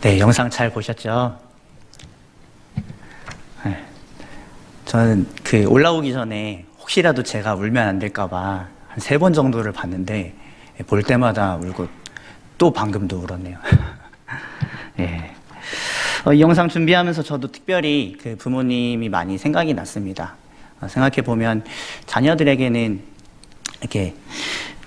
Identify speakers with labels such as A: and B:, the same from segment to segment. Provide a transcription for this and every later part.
A: 네, 영상 잘 보셨죠? 네. 저는 올라오기 전에 혹시라도 제가 울면 안 될까봐 한 3번 정도를 봤는데, 볼 때마다 울고 또 방금도 울었네요. 예. 이 영상 준비하면서 저도 특별히 부모님이 많이 생각이 났습니다. 생각해보면 자녀들에게는 이렇게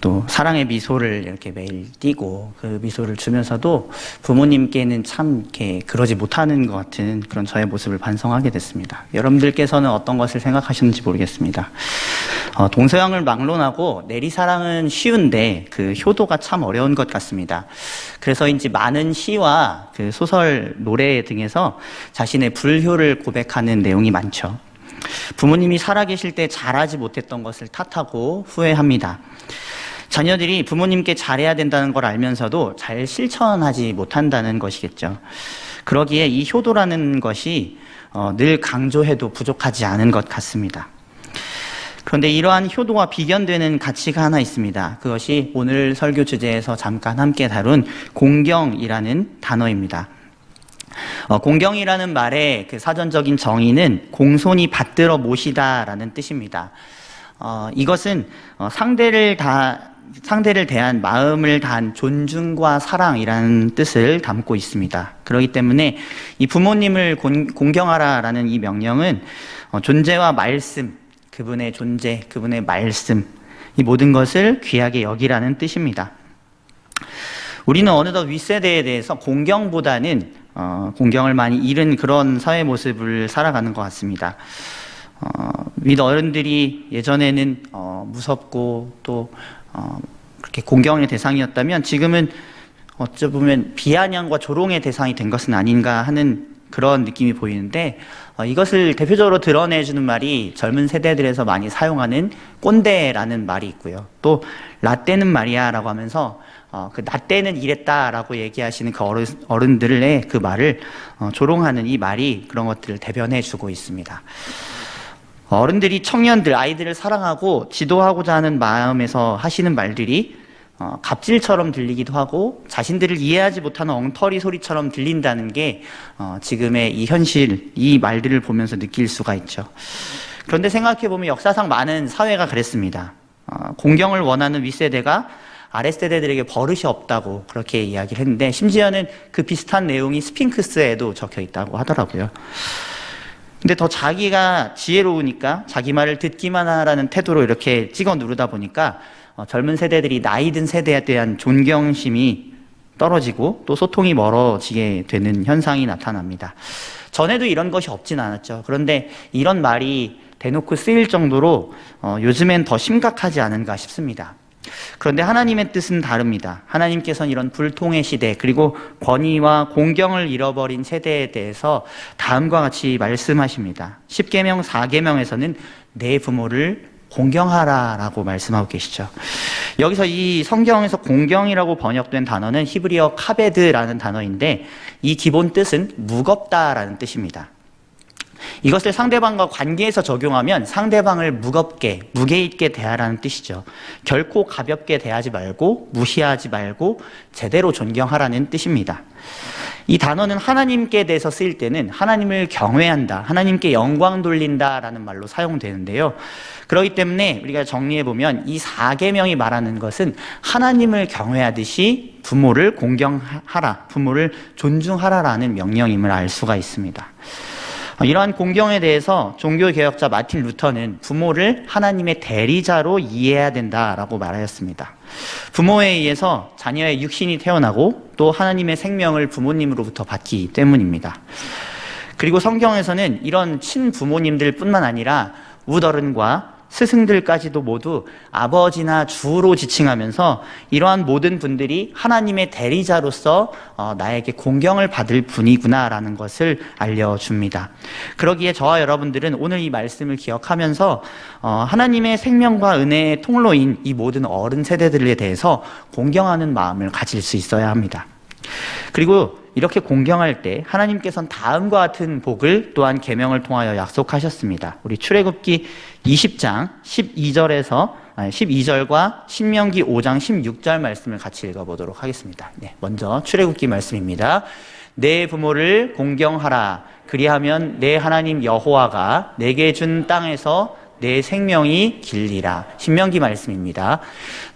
A: 또 사랑의 미소를 이렇게 매일 띠고 그 미소를 주면서도 부모님께는 참 이렇게 그러지 못하는 것 같은 그런 저의 모습을 반성하게 됐습니다. 여러분들께서는 어떤 것을 생각하시는지 모르겠습니다. 동서양을 막론하고 내리사랑은 쉬운데 그 효도가 참 어려운 것 같습니다. 그래서인지 많은 시와 소설, 노래 등에서 자신의 불효를 고백하는 내용이 많죠. 부모님이 살아계실 때 잘하지 못했던 것을 탓하고 후회합니다. 자녀들이 부모님께 잘해야 된다는 걸 알면서도 잘 실천하지 못한다는 것이겠죠. 그러기에 이 효도라는 것이 늘 강조해도 부족하지 않은 것 같습니다. 그런데 이러한 효도와 비견되는 가치가 하나 있습니다. 그것이 오늘 설교 주제에서 잠깐 함께 다룬 공경이라는 단어입니다. 공경이라는 말의 사전적인 정의는 공손히 받들어 모시다라는 뜻입니다. 이것은 상대를 대한 마음을 다한 존중과 사랑이라는 뜻을 담고 있습니다. 그렇기 때문에 이 부모님을 공경하라라는 이 명령은 존재와 말씀, 그분의 존재, 그분의 말씀, 이 모든 것을 귀하게 여기라는 뜻입니다. 우리는 어느덧 윗세대에 대해서 공경보다는 공경을 많이 잃은 그런 사회 모습을 살아가는 것 같습니다. 윗 어른들이 예전에는 무섭고 또 그렇게 공경의 대상이었다면 지금은 어찌 보면 비아냥과 조롱의 대상이 된 것은 아닌가 하는 그런 느낌이 보이는데, 이것을 대표적으로 드러내주는 말이 젊은 세대들에서 많이 사용하는 꼰대라는 말이 있고요. 또 라떼는 말이야 라고 하면서 라떼는 이랬다라고 얘기하시는 그 어른들의 그 말을 조롱하는 이 말이 그런 것들을 대변해주고 있습니다. 어른들이 청년들, 아이들을 사랑하고 지도하고자 하는 마음에서 하시는 말들이 갑질처럼 들리기도 하고 자신들을 이해하지 못하는 엉터리 소리처럼 들린다는 게 지금의 이 현실, 이 말들을 보면서 느낄 수가 있죠. 그런데 생각해보면 역사상 많은 사회가 그랬습니다. 공경을 원하는 윗세대가 아랫세대들에게 버릇이 없다고 그렇게 이야기를 했는데, 심지어는 그 비슷한 내용이 스핑크스에도 적혀 있다고 하더라고요. 근데 더 자기가 지혜로우니까 자기 말을 듣기만 하라는 태도로 이렇게 찍어 누르다 보니까 젊은 세대들이 나이 든 세대에 대한 존경심이 떨어지고 또 소통이 멀어지게 되는 현상이 나타납니다. 전에도 이런 것이 없진 않았죠. 그런데 이런 말이 대놓고 쓰일 정도로 요즘엔 더 심각하지 않은가 싶습니다. 그런데 하나님의 뜻은 다릅니다. 하나님께서는 이런 불통의 시대, 그리고 권위와 공경을 잃어버린 세대에 대해서 다음과 같이 말씀하십니다. 10계명 4계명에서는 내 부모를 공경하라 라고 말씀하고 계시죠. 여기서 이 성경에서 공경이라고 번역된 단어는 히브리어 카베드라는 단어인데, 이 기본 뜻은 무겁다라는 뜻입니다. 이것을 상대방과 관계에서 적용하면 상대방을 무겁게, 무게 있게 대하라는 뜻이죠. 결코 가볍게 대하지 말고, 무시하지 말고 제대로 존경하라는 뜻입니다. 이 단어는 하나님께 대해서 쓰일 때는 하나님을 경외한다, 하나님께 영광 돌린다라는 말로 사용되는데요. 그렇기 때문에 우리가 정리해보면 이 4계명이 말하는 것은 하나님을 경외하듯이 부모를 공경하라, 부모를 존중하라라는 명령임을 알 수가 있습니다. 이러한 공경에 대해서 종교개혁자 마틴 루터는 부모를 하나님의 대리자로 이해해야 된다라고 말하였습니다. 부모에 의해서 자녀의 육신이 태어나고 또 하나님의 생명을 부모님으로부터 받기 때문입니다. 그리고 성경에서는 이런 친부모님들 뿐만 아니라 웃어른과 스승들까지도 모두 아버지나 주로 지칭하면서 이러한 모든 분들이 하나님의 대리자로서 나에게 공경을 받을 분이구나라는 것을 알려줍니다. 그러기에 저와 여러분들은 오늘 이 말씀을 기억하면서 하나님의 생명과 은혜의 통로인 이 모든 어른 세대들에 대해서 공경하는 마음을 가질 수 있어야 합니다. 그리고 이렇게 공경할 때 하나님께서는 다음과 같은 복을 또한 계명을 통하여 약속하셨습니다. 우리 출애굽기 20장 12절에서 12절과 신명기 5장 16절 말씀을 같이 읽어보도록 하겠습니다. 네, 먼저 출애굽기 말씀입니다. 내 부모를 공경하라. 그리하면 내 하나님 여호와가 내게 준 땅에서 내 생명이 길리라. 신명기 말씀입니다.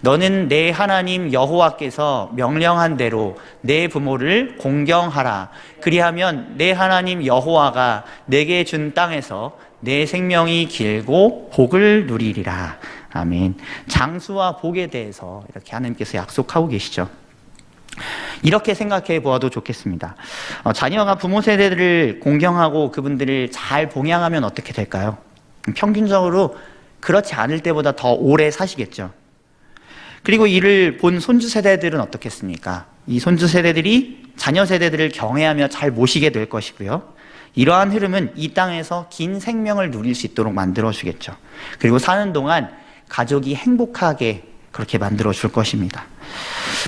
A: 너는 내 하나님 여호와께서 명령한 대로 내 부모를 공경하라. 그리하면 내 하나님 여호와가 내게 준 땅에서 내 생명이 길고 복을 누리리라. 아멘. 장수와 복에 대해서 이렇게 하나님께서 약속하고 계시죠. 이렇게 생각해 보아도 좋겠습니다. 자녀가 부모 세대들을 공경하고 그분들을 잘 봉양하면 어떻게 될까요? 평균적으로 그렇지 않을 때보다 더 오래 사시겠죠. 그리고 이를 본 손주 세대들은 어떻겠습니까? 이 손주 세대들이 자녀 세대들을 경외하며 잘 모시게 될 것이고요. 이러한 흐름은 이 땅에서 긴 생명을 누릴 수 있도록 만들어 주겠죠. 그리고 사는 동안 가족이 행복하게 그렇게 만들어 줄 것입니다.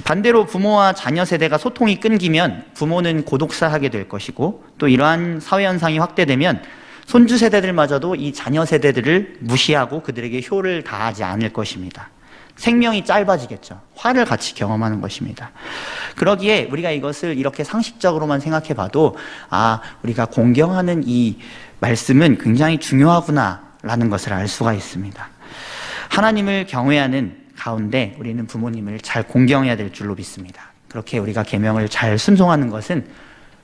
A: 반대로 부모와 자녀 세대가 소통이 끊기면 부모는 고독사하게 될 것이고, 또 이러한 사회 현상이 확대되면 손주 세대들마저도 이 자녀 세대들을 무시하고 그들에게 효를 다하지 않을 것입니다. 생명이 짧아지겠죠. 화를 같이 경험하는 것입니다. 그러기에 우리가 이것을 이렇게 상식적으로만 생각해 봐도 우리가 공경하는 이 말씀은 굉장히 중요하구나라는 것을 알 수가 있습니다. 하나님을 경외하는 가운데 우리는 부모님을 잘 공경해야 될 줄로 믿습니다. 그렇게 우리가 계명을 잘 순종하는 것은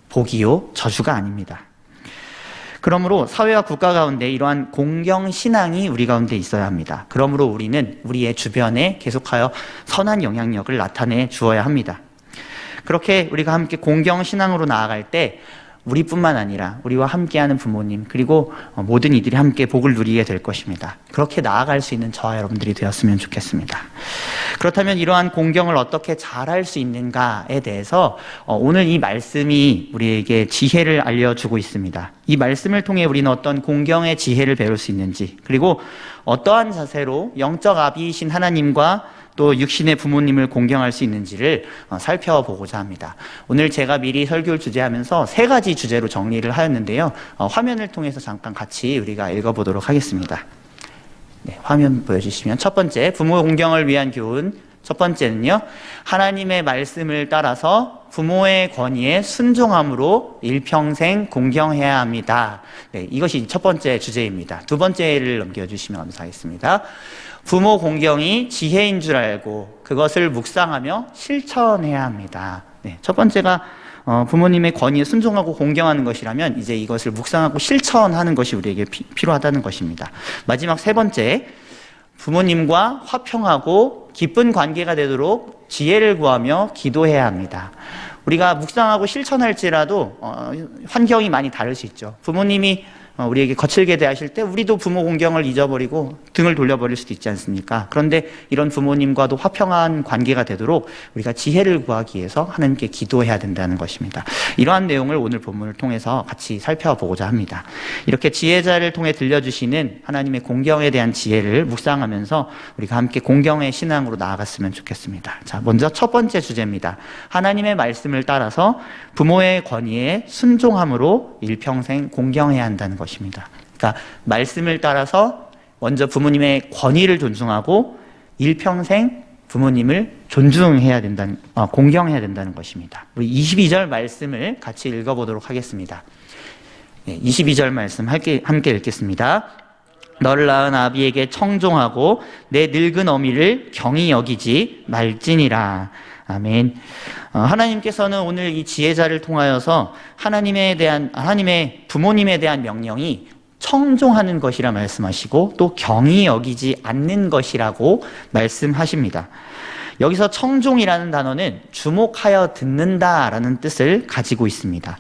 A: 복이요 저주가 아닙니다. 그러므로 사회와 국가 가운데 이러한 공경 신앙이 우리 가운데 있어야 합니다. 그러므로 우리는 우리의 주변에 계속하여 선한 영향력을 나타내 주어야 합니다. 그렇게 우리가 함께 공경 신앙으로 나아갈 때 우리뿐만 아니라 우리와 함께하는 부모님, 그리고 모든 이들이 함께 복을 누리게 될 것입니다. 그렇게 나아갈 수 있는 저와 여러분들이 되었으면 좋겠습니다. 그렇다면 이러한 공경을 어떻게 잘할 수 있는가에 대해서 오늘 이 말씀이 우리에게 지혜를 알려주고 있습니다. 이 말씀을 통해 우리는 어떤 공경의 지혜를 배울 수 있는지, 그리고 어떠한 자세로 영적 아비이신 하나님과 또 육신의 부모님을 공경할 수 있는지를 살펴보고자 합니다. 오늘 제가 미리 설교를 주제하면서 3가지 주제로 정리를 하였는데요. 화면을 통해서 잠깐 같이 우리가 읽어보도록 하겠습니다. 네, 화면 보여주시면 첫 번째, 부모 공경을 위한 교훈. 첫 번째는요, 하나님의 말씀을 따라서 부모의 권위에 순종함으로 일평생 공경해야 합니다. 네, 이것이 첫 번째 주제입니다. 두 번째를 넘겨주시면 감사하겠습니다. 부모 공경이 지혜인 줄 알고 그것을 묵상하며 실천해야 합니다. 네, 첫 번째가 부모님의 권위에 순종하고 공경하는 것이라면 이제 이것을 묵상하고 실천하는 것이 우리에게 필요하다는 것입니다. 마지막 세 번째, 부모님과 화평하고 기쁜 관계가 되도록 지혜를 구하며 기도해야 합니다. 우리가 묵상하고 실천할지라도 환경이 많이 다를 수 있죠. 부모님이 우리에게 거칠게 대하실 때 우리도 부모 공경을 잊어버리고 등을 돌려버릴 수도 있지 않습니까? 그런데 이런 부모님과도 화평한 관계가 되도록 우리가 지혜를 구하기 위해서 하나님께 기도해야 된다는 것입니다. 이러한 내용을 오늘 본문을 통해서 같이 살펴보고자 합니다. 이렇게 지혜자를 통해 들려주시는 하나님의 공경에 대한 지혜를 묵상하면서 우리가 함께 공경의 신앙으로 나아갔으면 좋겠습니다. 자, 먼저 첫 번째 주제입니다. 하나님의 말씀을 따라서 부모의 권위에 순종함으로 일평생 공경해야 한다는 것입니다. 그러니까 말씀을 따라서 먼저 부모님의 권위를 존중하고 일평생 부모님을 존중해야 된다는, 공경해야 된다는 것입니다. 우리 22절 말씀을 같이 읽어보도록 하겠습니다. 22절 말씀 함께 읽겠습니다. 너를 낳은 아비에게 청종하고 내 늙은 어미를 경히 여기지 말지니라. 아멘. 하나님께서는 오늘 이 지혜자를 통하여서 하나님의 부모님에 대한 명령이 청종하는 것이라 말씀하시고 또 경히 여기지 않는 것이라고 말씀하십니다. 여기서 청종이라는 단어는 주목하여 듣는다라는 뜻을 가지고 있습니다.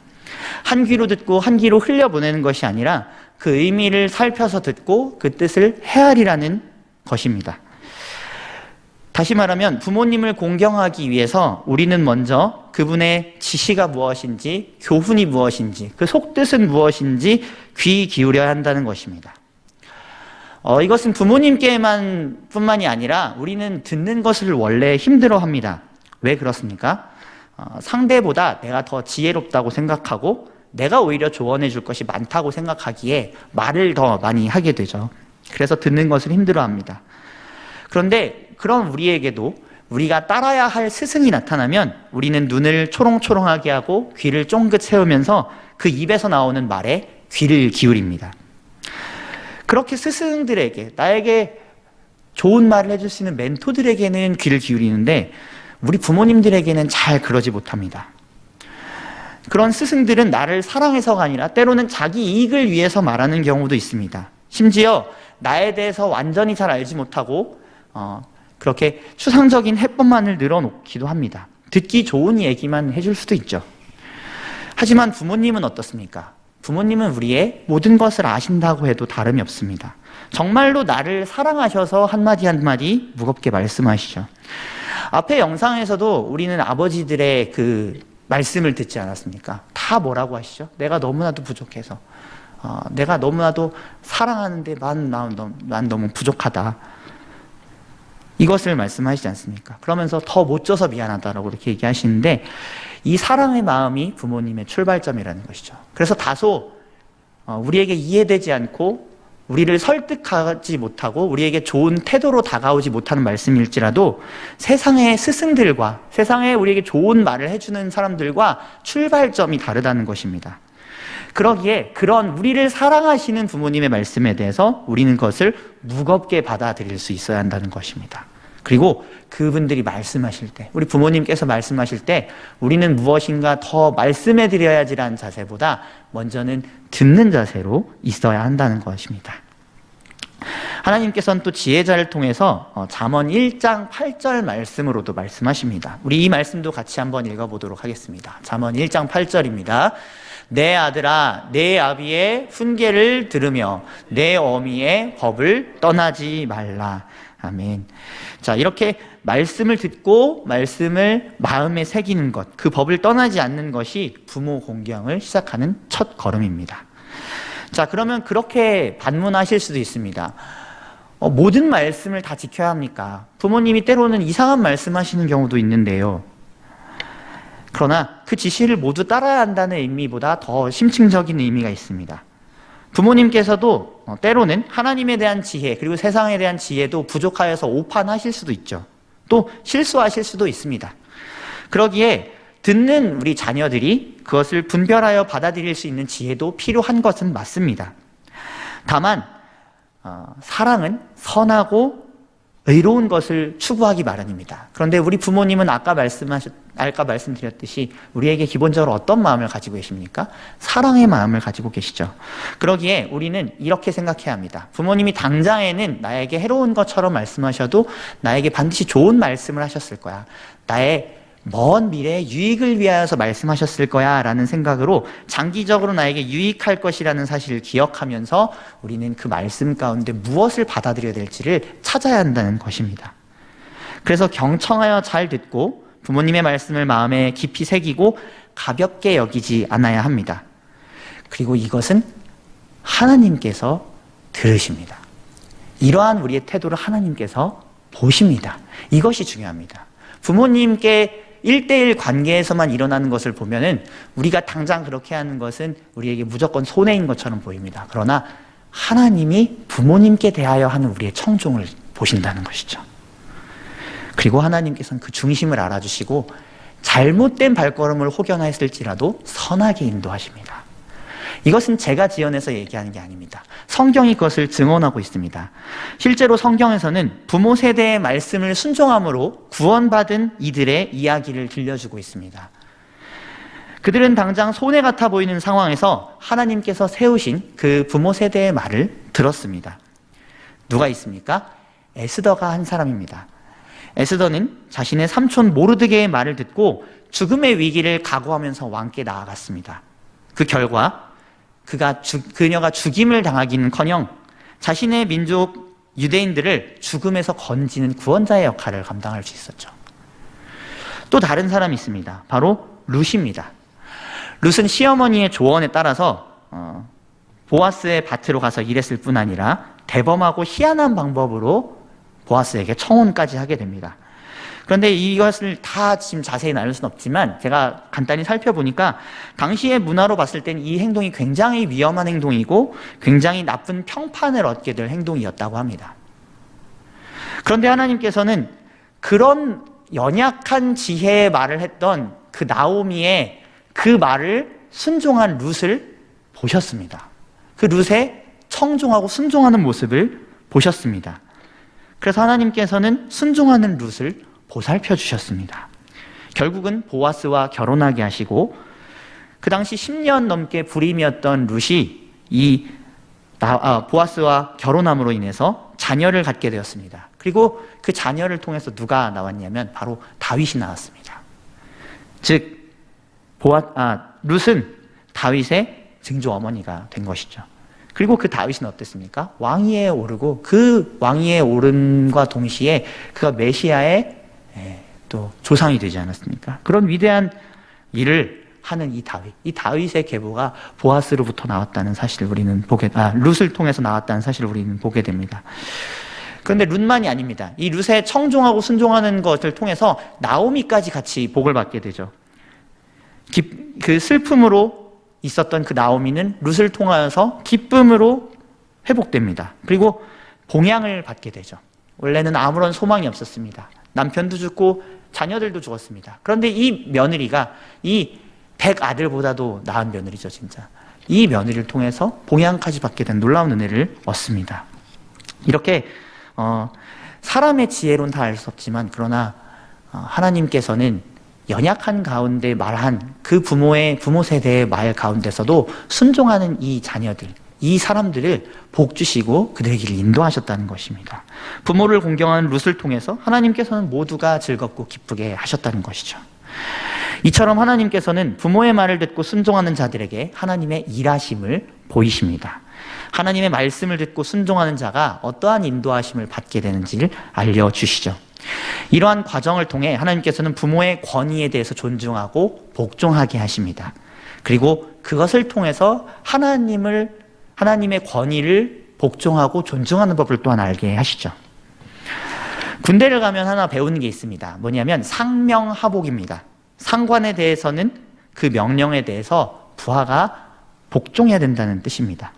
A: 한 귀로 듣고 한 귀로 흘려보내는 것이 아니라 그 의미를 살펴서 듣고 그 뜻을 헤아리라는 것입니다. 다시 말하면 부모님을 공경하기 위해서 우리는 먼저 그분의 지시가 무엇인지, 교훈이 무엇인지, 그 속뜻은 무엇인지 귀 기울여야 한다는 것입니다. 이것은 부모님께만 뿐만이 아니라 우리는 듣는 것을 원래 힘들어합니다. 왜 그렇습니까? 상대보다 내가 더 지혜롭다고 생각하고 내가 오히려 조언해 줄 것이 많다고 생각하기에 말을 더 많이 하게 되죠. 그래서 듣는 것을 힘들어합니다. 그런데 그런 우리에게도 우리가 따라야 할 스승이 나타나면 우리는 눈을 초롱초롱하게 하고 귀를 쫑긋 세우면서 그 입에서 나오는 말에 귀를 기울입니다. 그렇게 스승들에게, 나에게 좋은 말을 해줄 수 있는 멘토들에게는 귀를 기울이는데 우리 부모님들에게는 잘 그러지 못합니다. 그런 스승들은 나를 사랑해서가 아니라 때로는 자기 이익을 위해서 말하는 경우도 있습니다. 심지어 나에 대해서 완전히 잘 알지 못하고 그렇게 추상적인 해법만을 늘어놓기도 합니다. 듣기 좋은 얘기만 해줄 수도 있죠. 하지만 부모님은 어떻습니까? 부모님은 우리의 모든 것을 아신다고 해도 다름이 없습니다. 정말로 나를 사랑하셔서 한마디 한마디 무겁게 말씀하시죠. 앞에 영상에서도 우리는 아버지들의 그 말씀을 듣지 않았습니까? 다 뭐라고 하시죠? 내가 너무나도 부족해서, 내가 너무나도 사랑하는데 난 너무 부족하다. 이것을 말씀하시지 않습니까? 그러면서 더 못 줘서 미안하다라고 이렇게 얘기하시는데 이 사랑의 마음이 부모님의 출발점이라는 것이죠. 그래서 다소 우리에게 이해되지 않고 우리를 설득하지 못하고 우리에게 좋은 태도로 다가오지 못하는 말씀일지라도 세상의 스승들과 세상에 우리에게 좋은 말을 해주는 사람들과 출발점이 다르다는 것입니다. 그러기에 그런 우리를 사랑하시는 부모님의 말씀에 대해서 우리는 그것을 무겁게 받아들일 수 있어야 한다는 것입니다. 그리고 그분들이 말씀하실 때, 우리 부모님께서 말씀하실 때 우리는 무엇인가 더 말씀해 드려야지라는 자세보다 먼저는 듣는 자세로 있어야 한다는 것입니다. 하나님께서는 또 지혜자를 통해서 잠언 1장 8절 말씀으로도 말씀하십니다. 우리 이 말씀도 같이 한번 읽어보도록 하겠습니다. 잠언 1장 8절입니다. 내 아들아, 내 아비의 훈계를 들으며 내 어미의 법을 떠나지 말라. 아멘. 자, 이렇게 말씀을 듣고 말씀을 마음에 새기는 것, 그 법을 떠나지 않는 것이 부모 공경을 시작하는 첫 걸음입니다. 자, 그러면 그렇게 반문하실 수도 있습니다. 모든 말씀을 다 지켜야 합니까? 부모님이 때로는 이상한 말씀하시는 경우도 있는데요. 그러나 그 지시를 모두 따라야 한다는 의미보다 더 심층적인 의미가 있습니다. 부모님께서도 때로는 하나님에 대한 지혜 그리고 세상에 대한 지혜도 부족하여서 오판하실 수도 있죠. 또 실수하실 수도 있습니다. 그러기에 듣는 우리 자녀들이 그것을 분별하여 받아들일 수 있는 지혜도 필요한 것은 맞습니다. 다만 사랑은 선하고 의로운 것을 추구하기 마련입니다. 그런데 우리 부모님은 아까 말씀드렸듯이 우리에게 기본적으로 어떤 마음을 가지고 계십니까? 사랑의 마음을 가지고 계시죠. 그러기에 우리는 이렇게 생각해야 합니다. 부모님이 당장에는 나에게 해로운 것처럼 말씀하셔도 나에게 반드시 좋은 말씀을 하셨을 거야. 나의 먼 미래의 유익을 위하여서 말씀하셨을 거야 라는 생각으로 장기적으로 나에게 유익할 것이라는 사실을 기억하면서 우리는 그 말씀 가운데 무엇을 받아들여야 될지를 찾아야 한다는 것입니다. 그래서 경청하여 잘 듣고 부모님의 말씀을 마음에 깊이 새기고 가볍게 여기지 않아야 합니다. 그리고 이것은 하나님께서 들으십니다. 이러한 우리의 태도를 하나님께서 보십니다. 이것이 중요합니다. 부모님께 1대1 관계에서만 일어나는 것을 보면은 우리가 당장 그렇게 하는 것은 우리에게 무조건 손해인 것처럼 보입니다. 그러나 하나님이 부모님께 대하여 하는 우리의 청종을 보신다는 것이죠. 그리고 하나님께서는 그 중심을 알아주시고 잘못된 발걸음을 혹여나했을지라도 선하게 인도하십니다. 이것은 제가 지어내서 얘기하는 게 아닙니다. 성경이 그것을 증언하고 있습니다. 실제로 성경에서는 부모 세대의 말씀을 순종함으로 구원받은 이들의 이야기를 들려주고 있습니다. 그들은 당장 손해 같아 보이는 상황에서 하나님께서 세우신 그 부모 세대의 말을 들었습니다. 누가 있습니까? 에스더가 한 사람입니다. 에스더는 자신의 삼촌 모르드게의 말을 듣고 죽음의 위기를 각오하면서 왕께 나아갔습니다. 그 결과 그녀가 죽임을 당하기는커녕 자신의 민족 유대인들을 죽음에서 건지는 구원자의 역할을 감당할 수 있었죠. 또 다른 사람이 있습니다. 바로 룻입니다. 룻은 시어머니의 조언에 따라서 보아스의 밭으로 가서 일했을 뿐 아니라 대범하고 희한한 방법으로 보아스에게 청혼까지 하게 됩니다. 그런데 이것을 다 지금 자세히 나눌 수는 없지만 제가 간단히 살펴보니까 당시의 문화로 봤을 땐 이 행동이 굉장히 위험한 행동이고 굉장히 나쁜 평판을 얻게 될 행동이었다고 합니다. 그런데 하나님께서는 그런 연약한 지혜의 말을 했던 그 나오미의 그 말을 순종한 룻을 보셨습니다. 그 룻의 청종하고 순종하는 모습을 보셨습니다. 그래서 하나님께서는 순종하는 룻을 보살펴 주셨습니다. 결국은 보아스와 결혼하게 하시고 그 당시 10년 넘게 불임이었던 룻이 보아스와 결혼함으로 인해서 자녀를 갖게 되었습니다. 그리고 그 자녀를 통해서 누가 나왔냐면 바로 다윗이 나왔습니다. 즉 룻은 다윗의 증조 어머니가 된 것이죠. 그리고 그 다윗은 어땠습니까? 왕위에 오르고 그 왕위에 오름과 동시에 그가 메시아의 또 조상이 되지 않았습니까? 그런 위대한 일을 하는 이 다윗의 계보가 보아스로부터 나왔다는 사실을 룻을 통해서 나왔다는 사실을 우리는 보게 됩니다. 그런데 룻만이 아닙니다. 이 룻의 청종하고 순종하는 것을 통해서 나오미까지 같이 복을 받게 되죠. 그 슬픔으로 있었던 그 나오미는 룻을 통하여서 기쁨으로 회복됩니다. 그리고 봉양을 받게 되죠. 원래는 아무런 소망이 없었습니다. 남편도 죽고 자녀들도 죽었습니다. 그런데 이 며느리가 이 100아들보다도 나은 며느리죠, 진짜. 이 며느리를 통해서 봉양까지 받게 된 놀라운 은혜를 얻습니다. 이렇게 사람의 지혜로는 다 알 수 없지만 그러나 하나님께서는 연약한 가운데 말한 그 부모 세대의 말 가운데서도 순종하는 이 자녀들, 이 사람들을 복 주시고 그들의 길을 인도하셨다는 것입니다. 부모를 공경하는 룻을 통해서 하나님께서는 모두가 즐겁고 기쁘게 하셨다는 것이죠. 이처럼 하나님께서는 부모의 말을 듣고 순종하는 자들에게 하나님의 일하심을 보이십니다. 하나님의 말씀을 듣고 순종하는 자가 어떠한 인도하심을 받게 되는지를 알려주시죠. 이러한 과정을 통해 하나님께서는 부모의 권위에 대해서 존중하고 복종하게 하십니다. 그리고 그것을 통해서 하나님의 권위를 복종하고 존중하는 법을 또한 알게 하시죠. 군대를 가면 하나 배우는 게 있습니다. 뭐냐면 상명하복입니다. 상관에 대해서는 그 명령에 대해서 부하가 복종해야 된다는 뜻입니다.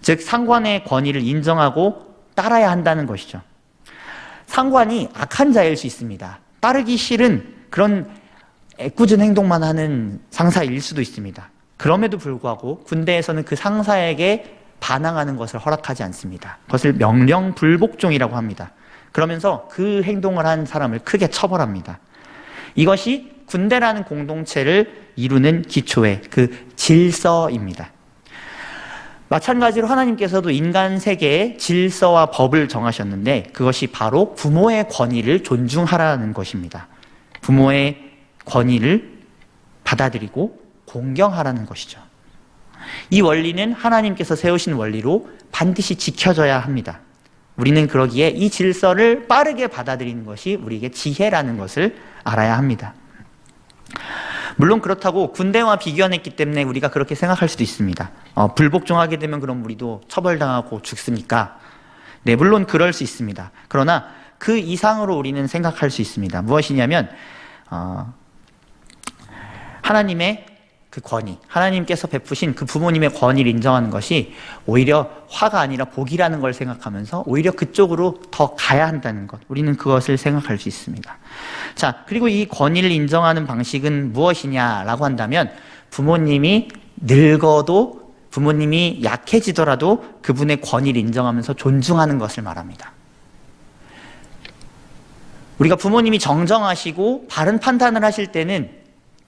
A: 즉 상관의 권위를 인정하고 따라야 한다는 것이죠. 상관이 악한 자일 수 있습니다. 따르기 싫은 그런 애꿎은 행동만 하는 상사일 수도 있습니다. 그럼에도 불구하고 군대에서는 그 상사에게 반항하는 것을 허락하지 않습니다. 그것을 명령 불복종이라고 합니다. 그러면서 그 행동을 한 사람을 크게 처벌합니다. 이것이 군대라는 공동체를 이루는 기초의 그 질서입니다. 마찬가지로 하나님께서도 인간 세계의 질서와 법을 정하셨는데 그것이 바로 부모의 권위를 존중하라는 것입니다. 부모의 권위를 받아들이고 공경하라는 것이죠. 이 원리는 하나님께서 세우신 원리로 반드시 지켜져야 합니다. 우리는 그러기에 이 질서를 빠르게 받아들이는 것이 우리에게 지혜라는 것을 알아야 합니다. 물론 그렇다고 군대와 비교했기 때문에 우리가 그렇게 생각할 수도 있습니다. 불복종하게 되면 그럼 우리도 처벌당하고 죽습니까? 네, 물론 그럴 수 있습니다. 그러나 그 이상으로 우리는 생각할 수 있습니다. 무엇이냐면 하나님의 그 권위, 하나님께서 베푸신 그 부모님의 권위를 인정하는 것이 오히려 화가 아니라 복이라는 걸 생각하면서 오히려 그쪽으로 더 가야 한다는 것, 우리는 그것을 생각할 수 있습니다. 자, 그리고 이 권위를 인정하는 방식은 무엇이냐라고 한다면 부모님이 늙어도 부모님이 약해지더라도 그분의 권위를 인정하면서 존중하는 것을 말합니다. 우리가 부모님이 정정하시고 바른 판단을 하실 때는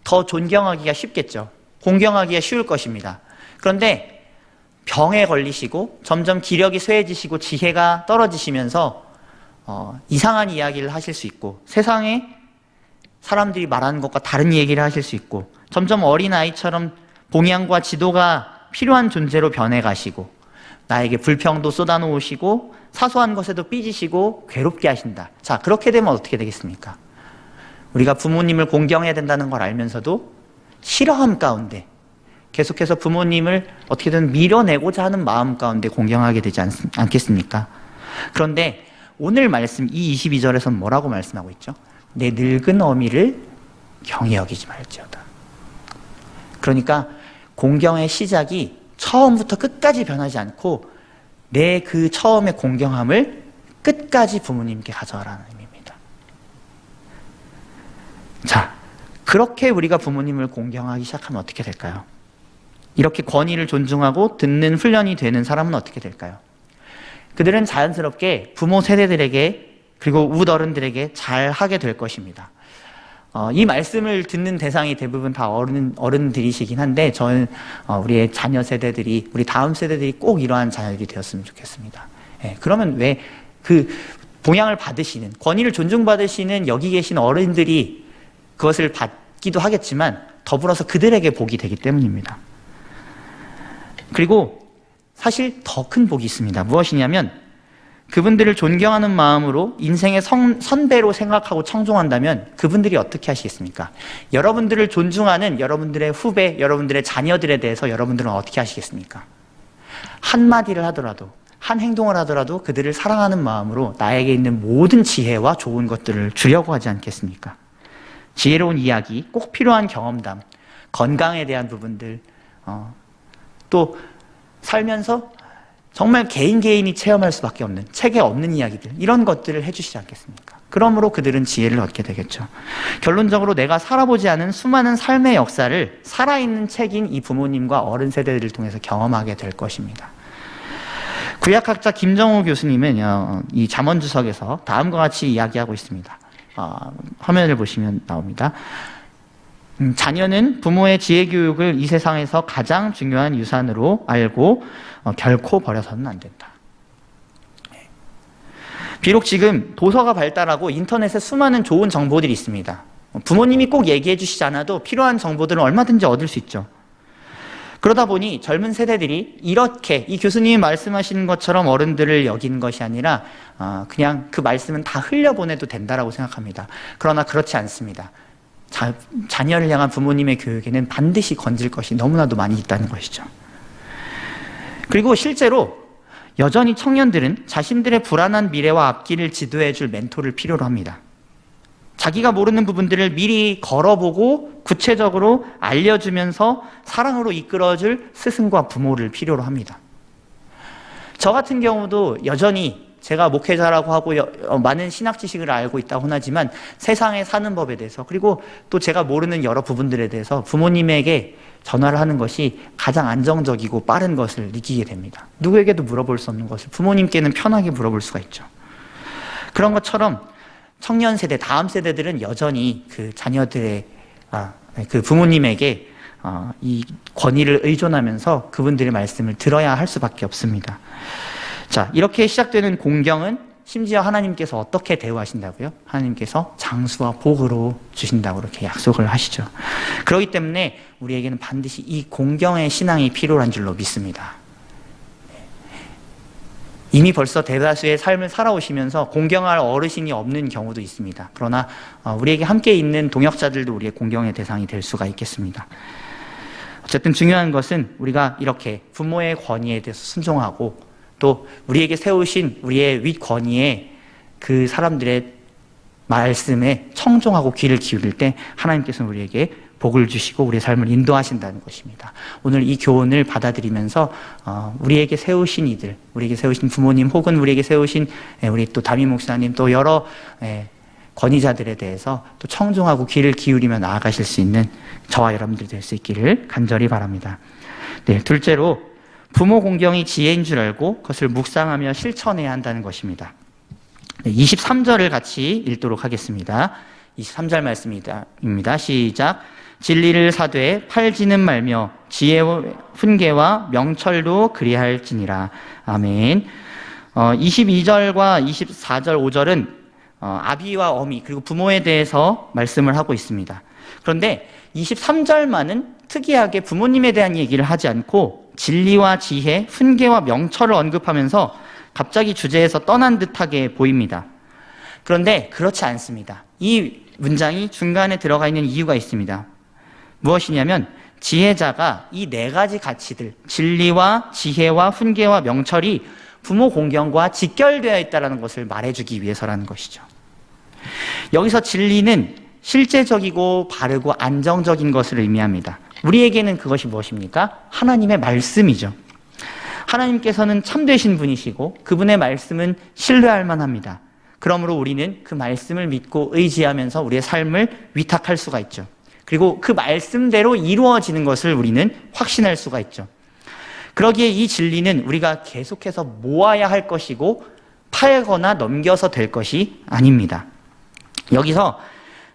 A: 더 존경하기가 쉽겠죠. 공경하기가 쉬울 것입니다. 그런데 병에 걸리시고 점점 기력이 쇠해지시고 지혜가 떨어지시면서 이상한 이야기를 하실 수 있고 세상에 사람들이 말하는 것과 다른 얘기를 하실 수 있고 점점 어린아이처럼 봉양과 지도가 필요한 존재로 변해가시고 나에게 불평도 쏟아놓으시고 사소한 것에도 삐지시고 괴롭게 하신다. 자, 그렇게 되면 어떻게 되겠습니까? 우리가 부모님을 공경해야 된다는 걸 알면서도 싫어함 가운데 계속해서 부모님을 어떻게든 밀어내고자 하는 마음 가운데 공경하게 되지 않겠습니까? 그런데 오늘 말씀 이 22절에서는 뭐라고 말씀하고 있죠? 내 늙은 어미를 경히 여기지 말지어다. 그러니까 공경의 시작이 처음부터 끝까지 변하지 않고 내 그 처음의 공경함을 끝까지 부모님께 가져가라는 의미입니다. 자, 그렇게 우리가 부모님을 공경하기 시작하면 어떻게 될까요? 이렇게 권위를 존중하고 듣는 훈련이 되는 사람은 어떻게 될까요? 그들은 자연스럽게 부모 세대들에게 그리고 웃어른들에게 잘하게 될 것입니다. 이 말씀을 듣는 대상이 대부분 다 어른들이시긴 한데 저는 우리의 자녀 세대들이 우리 다음 세대들이 꼭 이러한 자녀들이 되었으면 좋겠습니다. 그러면 왜 그 봉양을 받으시는 권위를 존중받으시는 여기 계신 어른들이 그것을 받기도 하겠지만 더불어서 그들에게 복이 되기 때문입니다. 그리고 사실 더 큰 복이 있습니다. 무엇이냐면 그분들을 존경하는 마음으로 인생의 선배로 생각하고 청종한다면 그분들이 어떻게 하시겠습니까? 여러분들을 존중하는 여러분들의 후배, 여러분들의 자녀들에 대해서 여러분들은 어떻게 하시겠습니까? 한마디를 하더라도, 한 행동을 하더라도 그들을 사랑하는 마음으로 나에게 있는 모든 지혜와 좋은 것들을 주려고 하지 않겠습니까? 지혜로운 이야기, 꼭 필요한 경험담, 건강에 대한 부분들, 또 살면서 정말 개인이 체험할 수밖에 없는 책에 없는 이야기들, 이런 것들을 해주시지 않겠습니까? 그러므로 그들은 지혜를 얻게 되겠죠. 결론적으로 내가 살아보지 않은 수많은 삶의 역사를 살아있는 책인 이 부모님과 어른 세대들을 통해서 경험하게 될 것입니다. 구약학자 김정호 교수님은 이 잠언주석에서 다음과 같이 이야기하고 있습니다. 화면을 보시면 나옵니다. 자녀는 부모의 지혜 교육을 이 세상에서 가장 중요한 유산으로 알고 결코 버려서는 안 된다. 비록 지금 도서가 발달하고 인터넷에 수많은 좋은 정보들이 있습니다. 부모님이 꼭 얘기해 주시지 않아도 필요한 정보들은 얼마든지 얻을 수 있죠. 그러다 보니 젊은 세대들이 이렇게 이 교수님이 말씀하시는 것처럼 어른들을 여기는 것이 아니라 그냥 그 말씀은 다 흘려보내도 된다라고 생각합니다. 그러나 그렇지 않습니다. 자녀를 향한 부모님의 교육에는 반드시 건질 것이 너무나도 많이 있다는 것이죠. 그리고 실제로 여전히 청년들은 자신들의 불안한 미래와 앞길을 지도해 줄 멘토를 필요로 합니다. 자기가 모르는 부분들을 미리 걸어보고 구체적으로 알려주면서 사랑으로 이끌어줄 스승과 부모를 필요로 합니다. 저 같은 경우도 여전히 제가 목회자라고 하고 많은 신학 지식을 알고 있다고 하지만 세상에 사는 법에 대해서 그리고 또 제가 모르는 여러 부분들에 대해서 부모님에게 전화를 하는 것이 가장 안정적이고 빠른 것을 느끼게 됩니다. 누구에게도 물어볼 수 없는 것을 부모님께는 편하게 물어볼 수가 있죠. 그런 것처럼 청년 세대, 다음 세대들은 여전히 그 자녀들의 그 부모님에게 이 권위를 의존하면서 그분들의 말씀을 들어야 할 수밖에 없습니다. 자, 이렇게 시작되는 공경은 심지어 하나님께서 어떻게 대우하신다고요? 하나님께서 장수와 복으로 주신다고 이렇게 약속을 하시죠. 그렇기 때문에 우리에게는 반드시 이 공경의 신앙이 필요한 줄로 믿습니다. 이미 벌써 대다수의 삶을 살아오시면서 공경할 어르신이 없는 경우도 있습니다. 그러나 우리에게 함께 있는 동역자들도 우리의 공경의 대상이 될 수가 있겠습니다. 어쨌든 중요한 것은 우리가 이렇게 부모의 권위에 대해서 순종하고 또 우리에게 세우신 우리의 윗 권위에 그 사람들의 말씀에 청종하고 귀를 기울일 때 하나님께서는 우리에게 복을 주시고 우리의 삶을 인도하신다는 것입니다. 오늘 이 교훈을 받아들이면서 우리에게 세우신 이들, 우리에게 세우신 부모님 혹은 우리에게 세우신 우리 또 담임 목사님 또 여러 권위자들에 대해서 또 청종하고 귀를 기울이며 나아가실 수 있는 저와 여러분들이 될 수 있기를 간절히 바랍니다. 네, 둘째로 부모 공경이 지혜인 줄 알고 그것을 묵상하며 실천해야 한다는 것입니다. 네, 23절을 같이 읽도록 하겠습니다. 23절 말씀입니다. 시작. 진리를 사되 팔지는 말며 지혜와 훈계와 명철도 그리할지니라. 아멘. 22절과 24절 5절은 아비와 어미 그리고 부모에 대해서 말씀을 하고 있습니다. 그런데 23절만은 특이하게 부모님에 대한 얘기를 하지 않고 진리와 지혜, 훈계와 명철을 언급하면서 갑자기 주제에서 떠난 듯하게 보입니다. 그런데 그렇지 않습니다. 이 문장이 중간에 들어가 있는 이유가 있습니다. 무엇이냐면 지혜자가 이 네 가지 가치들, 진리와 지혜와 훈계와 명철이 부모 공경과 직결되어 있다는 것을 말해주기 위해서라는 것이죠. 여기서 진리는 실제적이고 바르고 안정적인 것을 의미합니다. 우리에게는 그것이 무엇입니까? 하나님의 말씀이죠. 하나님께서는 참되신 분이시고 그분의 말씀은 신뢰할 만합니다. 그러므로 우리는 그 말씀을 믿고 의지하면서 우리의 삶을 위탁할 수가 있죠. 그리고 그 말씀대로 이루어지는 것을 우리는 확신할 수가 있죠. 그러기에 이 진리는 우리가 계속해서 모아야 할 것이고 팔거나 넘겨서 될 것이 아닙니다. 여기서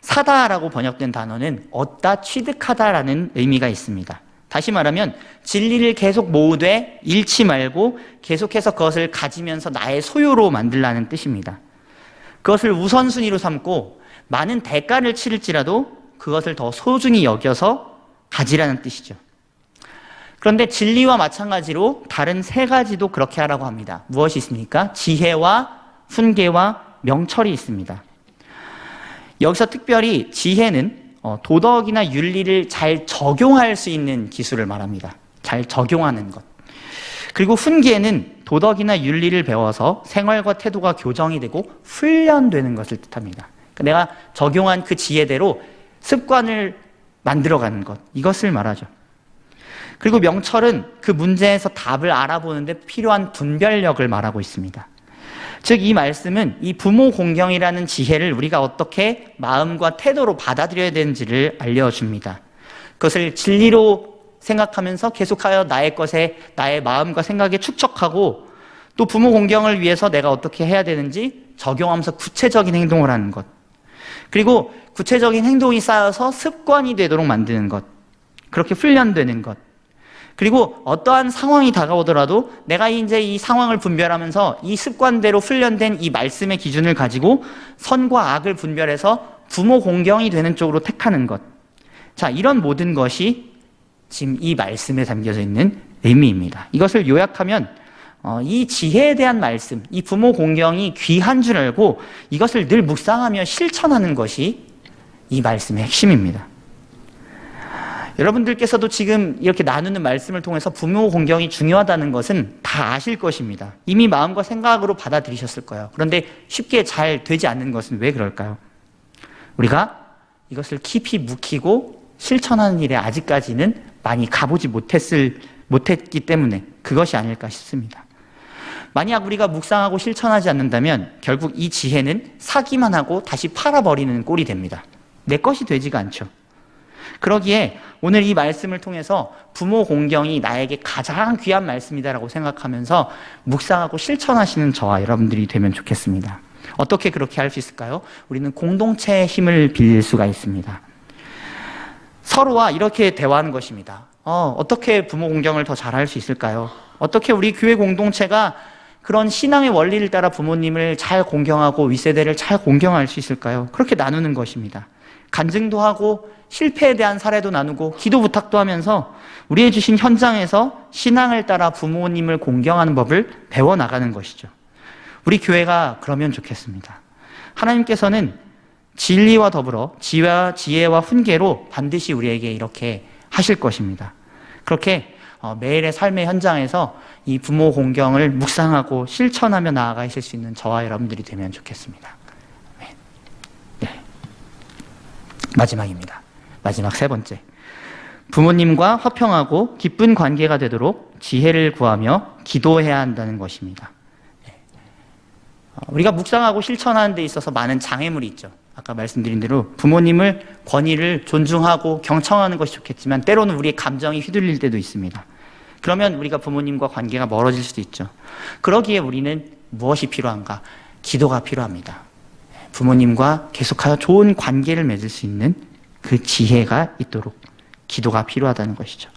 A: 사다라고 번역된 단어는 얻다, 취득하다라는 의미가 있습니다. 다시 말하면 진리를 계속 모으되 잃지 말고 계속해서 그것을 가지면서 나의 소유로 만들라는 뜻입니다. 그것을 우선순위로 삼고 많은 대가를 치를지라도 그것을 더 소중히 여겨서 가지라는 뜻이죠. 그런데 진리와 마찬가지로 다른 세 가지도 그렇게 하라고 합니다. 무엇이 있습니까? 지혜와 훈계와 명철이 있습니다. 여기서 특별히 지혜는 도덕이나 윤리를 잘 적용할 수 있는 기술을 말합니다. 잘 적용하는 것. 그리고 훈계는 도덕이나 윤리를 배워서 생활과 태도가 교정이 되고 훈련되는 것을 뜻합니다. 내가 적용한 그 지혜대로 습관을 만들어가는 것, 이것을 말하죠. 그리고 명철은 그 문제에서 답을 알아보는데 필요한 분별력을 말하고 있습니다. 즉 이 말씀은 이 부모 공경이라는 지혜를 우리가 어떻게 마음과 태도로 받아들여야 되는지를 알려줍니다. 그것을 진리로 생각하면서 계속하여 나의 것에 나의 마음과 생각에 축적하고 또 부모 공경을 위해서 내가 어떻게 해야 되는지 적용하면서 구체적인 행동을 하는 것. 그리고 구체적인 행동이 쌓여서 습관이 되도록 만드는 것. 그렇게 훈련되는 것. 그리고 어떠한 상황이 다가오더라도 내가 이제 이 상황을 분별하면서 이 습관대로 훈련된 이 말씀의 기준을 가지고 선과 악을 분별해서 부모 공경이 되는 쪽으로 택하는 것. 자, 이런 모든 것이 지금 이 말씀에 담겨져 있는 의미입니다. 이것을 요약하면 이 지혜에 대한 말씀, 이 부모 공경이 귀한 줄 알고 이것을 늘 묵상하며 실천하는 것이 이 말씀의 핵심입니다. 여러분들께서도 지금 이렇게 나누는 말씀을 통해서 부모 공경이 중요하다는 것은 다 아실 것입니다. 이미 마음과 생각으로 받아들이셨을 거예요. 그런데 쉽게 잘 되지 않는 것은 왜 그럴까요? 우리가 이것을 깊이 묵히고 실천하는 일에 아직까지는 많이 가보지 못했기 때문에 그것이 아닐까 싶습니다. 만약 우리가 묵상하고 실천하지 않는다면 결국 이 지혜는 사기만 하고 다시 팔아버리는 꼴이 됩니다. 내 것이 되지가 않죠. 그러기에 오늘 이 말씀을 통해서 부모 공경이 나에게 가장 귀한 말씀이다라고 생각하면서 묵상하고 실천하시는 저와 여러분들이 되면 좋겠습니다. 어떻게 그렇게 할 수 있을까요? 우리는 공동체의 힘을 빌릴 수가 있습니다. 서로와 이렇게 대화하는 것입니다. 어떻게 부모 공경을 더 잘할 수 있을까요? 어떻게 우리 교회 공동체가 그런 신앙의 원리를 따라 부모님을 잘 공경하고 윗세대를 잘 공경할 수 있을까요? 그렇게 나누는 것입니다. 간증도 하고 실패에 대한 사례도 나누고 기도 부탁도 하면서 우리의 주신 현장에서 신앙을 따라 부모님을 공경하는 법을 배워나가는 것이죠. 우리 교회가 그러면 좋겠습니다. 하나님께서는 진리와 더불어 지혜와 훈계로 반드시 우리에게 이렇게 하실 것입니다. 그렇게 매일의 삶의 현장에서 이 부모 공경을 묵상하고 실천하며 나아가실 수 있는 저와 여러분들이 되면 좋겠습니다. 네. 마지막입니다. 마지막 세 번째. 부모님과 화평하고 기쁜 관계가 되도록 지혜를 구하며 기도해야 한다는 것입니다. 우리가 묵상하고 실천하는 데 있어서 많은 장애물이 있죠. 아까 말씀드린 대로 부모님을 권위를 존중하고 경청하는 것이 좋겠지만 때로는 우리의 감정이 휘둘릴 때도 있습니다. 그러면 우리가 부모님과 관계가 멀어질 수도 있죠. 그러기에 우리는 무엇이 필요한가? 기도가 필요합니다. 부모님과 계속하여 좋은 관계를 맺을 수 있는 그 지혜가 있도록 기도가 필요하다는 것이죠.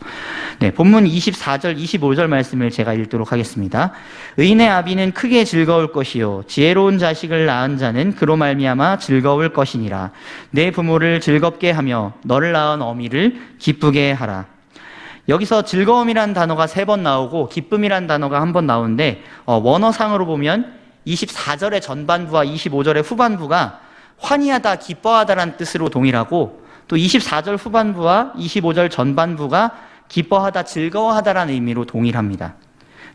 A: 네, 본문 24절, 25절 말씀을 제가 읽도록 하겠습니다. 의인의 아비는 크게 즐거울 것이요 지혜로운 자식을 낳은 자는 그로 말미암아 즐거울 것이니라. 내 부모를 즐겁게 하며 너를 낳은 어미를 기쁘게 하라. 여기서 즐거움이라는 단어가 3번 나오고 기쁨이라는 단어가 1번 나오는데 원어상으로 보면 24절의 전반부와 25절의 후반부가 환희하다, 기뻐하다라는 뜻으로 동일하고 또 24절 후반부와 25절 전반부가 기뻐하다, 즐거워하다라는 의미로 동일합니다.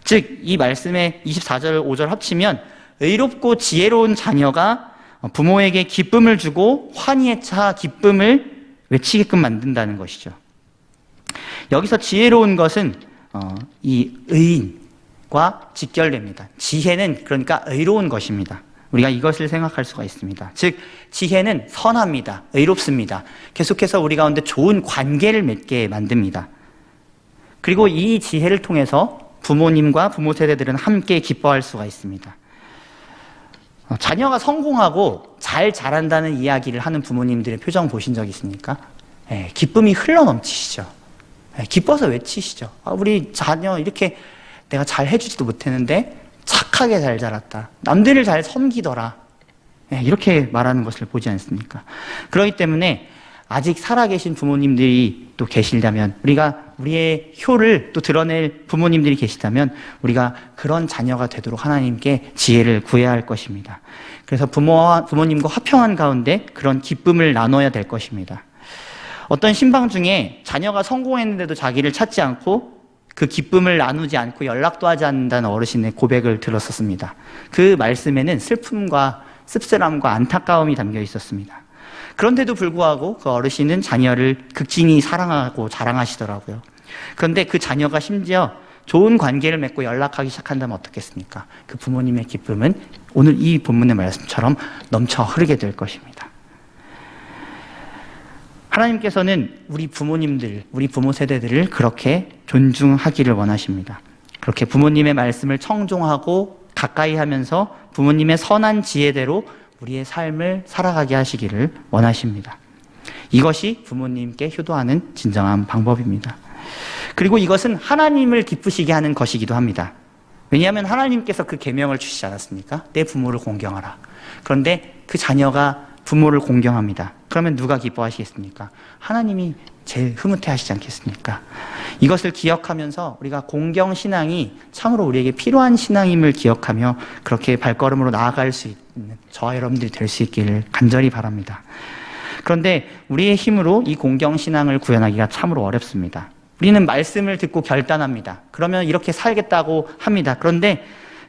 A: 즉, 이 말씀에 24절, 5절 합치면 의롭고 지혜로운 자녀가 부모에게 기쁨을 주고 환희에 차 기쁨을 외치게끔 만든다는 것이죠. 여기서 지혜로운 것은 이 의인, 직결됩니다. 지혜는 그러니까 의로운 것입니다. 우리가 이것을 생각할 수가 있습니다. 즉 지혜는 선합니다. 의롭습니다. 계속해서 우리 가운데 좋은 관계를 맺게 만듭니다. 그리고 이 지혜를 통해서 부모님과 부모 세대들은 함께 기뻐할 수가 있습니다. 자녀가 성공하고 잘 자란다는 이야기를 하는 부모님들의 표정 보신 적 있습니까? 기쁨이 흘러넘치시죠. 기뻐서 외치시죠. 우리 자녀 이렇게 내가 잘 해주지도 못했는데 착하게 잘 자랐다. 남들을 잘 섬기더라. 이렇게 말하는 것을 보지 않습니까? 그렇기 때문에 아직 살아계신 부모님들이 또 계시다면, 우리가 우리의 효를 또 드러낼 부모님들이 계시다면 우리가 그런 자녀가 되도록 하나님께 지혜를 구해야 할 것입니다. 그래서 부모님과 화평한 가운데 그런 기쁨을 나눠야 될 것입니다. 어떤 신방 중에 자녀가 성공했는데도 자기를 찾지 않고 그 기쁨을 나누지 않고 연락도 하지 않는다는 어르신의 고백을 들었었습니다. 그 말씀에는 슬픔과 씁쓸함과 안타까움이 담겨 있었습니다. 그런데도 불구하고 그 어르신은 자녀를 극진히 사랑하고 자랑하시더라고요. 그런데 그 자녀가 심지어 좋은 관계를 맺고 연락하기 시작한다면 어떻겠습니까? 그 부모님의 기쁨은 오늘 이 본문의 말씀처럼 넘쳐 흐르게 될 것입니다. 하나님께서는 우리 부모님들, 우리 부모 세대들을 그렇게 존중하기를 원하십니다. 그렇게 부모님의 말씀을 청종하고 가까이 하면서 부모님의 선한 지혜대로 우리의 삶을 살아가게 하시기를 원하십니다. 이것이 부모님께 효도하는 진정한 방법입니다. 그리고 이것은 하나님을 기쁘시게 하는 것이기도 합니다. 왜냐하면 하나님께서 그 계명을 주시지 않았습니까? 내 부모를 공경하라. 그런데 그 자녀가 부모를 공경합니다. 그러면 누가 기뻐하시겠습니까? 하나님이 제일 흐뭇해하시지 않겠습니까? 이것을 기억하면서 우리가 공경신앙이 참으로 우리에게 필요한 신앙임을 기억하며 그렇게 발걸음으로 나아갈 수 있는 저와 여러분들이 될 수 있기를 간절히 바랍니다. 그런데 우리의 힘으로 이 공경신앙을 구현하기가 참으로 어렵습니다. 우리는 말씀을 듣고 결단합니다. 그러면 이렇게 살겠다고 합니다. 그런데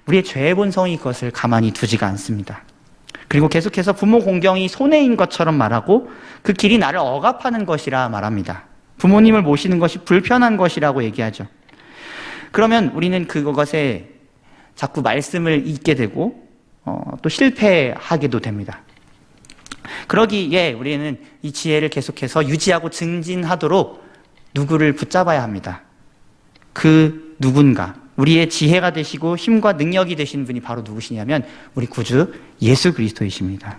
A: 우리의 죄의 본성이 그것을 가만히 두지가 않습니다. 그리고 계속해서 부모 공경이 손해인 것처럼 말하고 그 길이 나를 억압하는 것이라 말합니다. 부모님을 모시는 것이 불편한 것이라고 얘기하죠. 그러면 우리는 그것에 자꾸 말씀을 잊게 되고 또 실패하게도 됩니다. 그러기에 우리는 이 지혜를 계속해서 유지하고 증진하도록 누구를 붙잡아야 합니다. 그 누군가, 우리의 지혜가 되시고 힘과 능력이 되신 분이 바로 누구시냐면 우리 구주 예수 그리스도이십니다.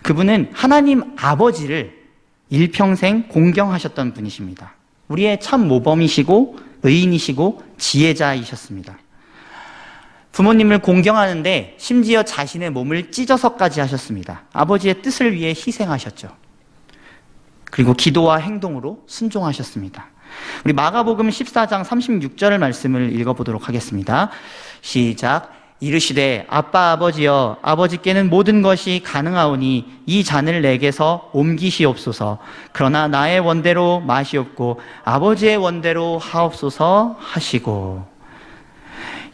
A: 그분은 하나님 아버지를 일평생 공경하셨던 분이십니다. 우리의 참 모범이시고 의인이시고 지혜자이셨습니다. 부모님을 공경하는데 심지어 자신의 몸을 찢어서까지 하셨습니다. 아버지의 뜻을 위해 희생하셨죠. 그리고 기도와 행동으로 순종하셨습니다. 우리 마가복음 14장 36절 말씀을 읽어보도록 하겠습니다. 시작. 이르시되 아빠 아버지여 아버지께는 모든 것이 가능하오니 이 잔을 내게서 옮기시옵소서. 그러나 나의 원대로 마시옵고 아버지의 원대로 하옵소서 하시고.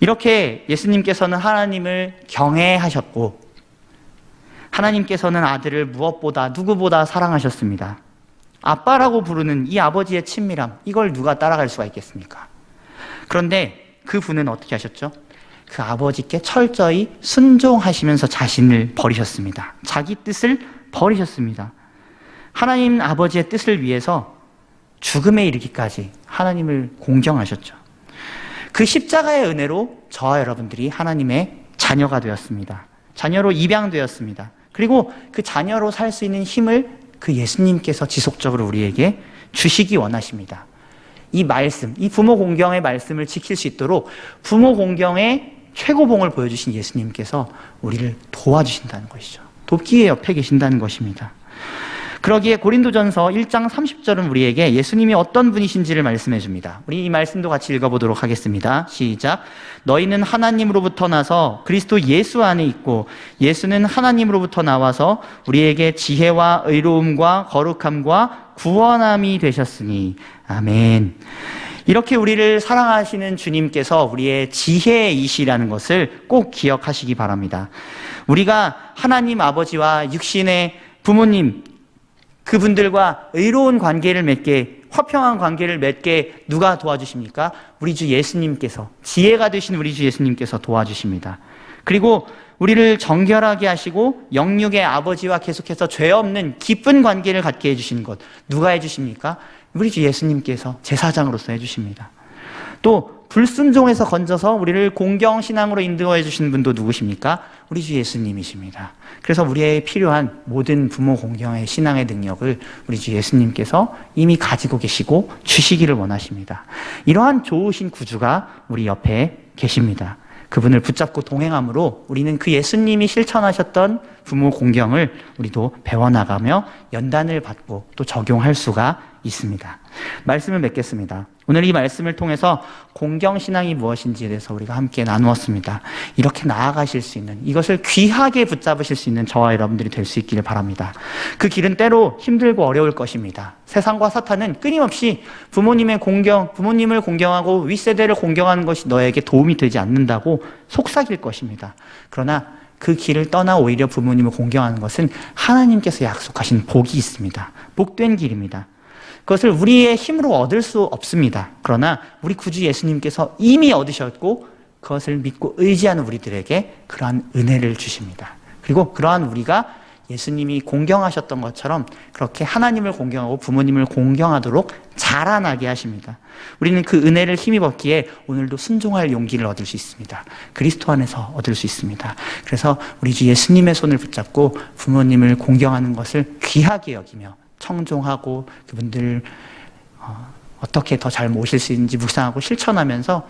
A: 이렇게 예수님께서는 하나님을 경외하셨고 하나님께서는 아들을 무엇보다 누구보다 사랑하셨습니다. 아빠라고 부르는 이 아버지의 친밀함, 이걸 누가 따라갈 수가 있겠습니까? 그런데 그 분은 어떻게 하셨죠? 그 아버지께 철저히 순종하시면서 자신을 버리셨습니다. 자기 뜻을 버리셨습니다. 하나님 아버지의 뜻을 위해서 죽음에 이르기까지 하나님을 공경하셨죠. 그 십자가의 은혜로 저와 여러분들이 하나님의 자녀가 되었습니다. 자녀로 입양되었습니다. 그리고 그 자녀로 살 수 있는 힘을 그 예수님께서 지속적으로 우리에게 주시기 원하십니다. 이 말씀, 이 부모 공경의 말씀을 지킬 수 있도록 부모 공경의 최고봉을 보여주신 예수님께서 우리를 도와주신다는 것이죠. 돕기에 옆에 계신다는 것입니다. 그러기에 고린도전서 1장 30절은 우리에게 예수님이 어떤 분이신지를 말씀해 줍니다. 우리 이 말씀도 같이 읽어보도록 하겠습니다. 시작. 너희는 하나님으로부터 나서 그리스도 예수 안에 있고 예수는 하나님으로부터 나와서 우리에게 지혜와 의로움과 거룩함과 구원함이 되셨으니 아멘. 이렇게 우리를 사랑하시는 주님께서 우리의 지혜이시라는 것을 꼭 기억하시기 바랍니다. 우리가 하나님 아버지와 육신의 부모님 그분들과 의로운 관계를 맺게, 화평한 관계를 맺게 누가 도와주십니까? 우리 주 예수님께서, 지혜가 되신 우리 주 예수님께서 도와주십니다. 그리고 우리를 정결하게 하시고 영육의 아버지와 계속해서 죄 없는 기쁜 관계를 갖게 해주시는 것, 누가 해주십니까? 우리 주 예수님께서 제사장으로서 해주십니다. 또 불순종에서 건져서 우리를 공경신앙으로 인도해 주시는 분도 누구십니까? 우리 주 예수님이십니다. 그래서 우리의 필요한 모든 부모 공경의 신앙의 능력을 우리 주 예수님께서 이미 가지고 계시고 주시기를 원하십니다. 이러한 좋으신 구주가 우리 옆에 계십니다. 그분을 붙잡고 동행함으로 우리는 그 예수님이 실천하셨던 부모 공경을 우리도 배워나가며 연단을 받고 또 적용할 수가 있습니다. 말씀을 맺겠습니다. 오늘 이 말씀을 통해서 공경신앙이 무엇인지에 대해서 우리가 함께 나누었습니다. 이렇게 나아가실 수 있는, 이것을 귀하게 붙잡으실 수 있는 저와 여러분들이 될 수 있기를 바랍니다. 그 길은 때로 힘들고 어려울 것입니다. 세상과 사탄은 끊임없이 부모님을 공경하고 윗세대를 공경하는 것이 너에게 도움이 되지 않는다고 속삭일 것입니다. 그러나 그 길을 떠나 오히려 부모님을 공경하는 것은 하나님께서 약속하신 복이 있습니다. 복된 길입니다. 그것을 우리의 힘으로 얻을 수 없습니다. 그러나 우리 구주 예수님께서 이미 얻으셨고 그것을 믿고 의지하는 우리들에게 그러한 은혜를 주십니다. 그리고 그러한 우리가 예수님이 공경하셨던 것처럼 그렇게 하나님을 공경하고 부모님을 공경하도록 자라나게 하십니다. 우리는 그 은혜를 힘입었기에 오늘도 순종할 용기를 얻을 수 있습니다. 그리스도 안에서 얻을 수 있습니다. 그래서 우리 주 예수님의 손을 붙잡고 부모님을 공경하는 것을 귀하게 여기며 청종하고 그분들 어떻게 더 잘 모실 수 있는지 묵상하고 실천하면서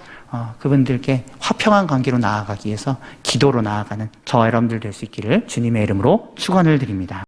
A: 그분들께 화평한 관계로 나아가기 위해서 기도로 나아가는 저와 여러분들 될 수 있기를 주님의 이름으로 축원을 드립니다.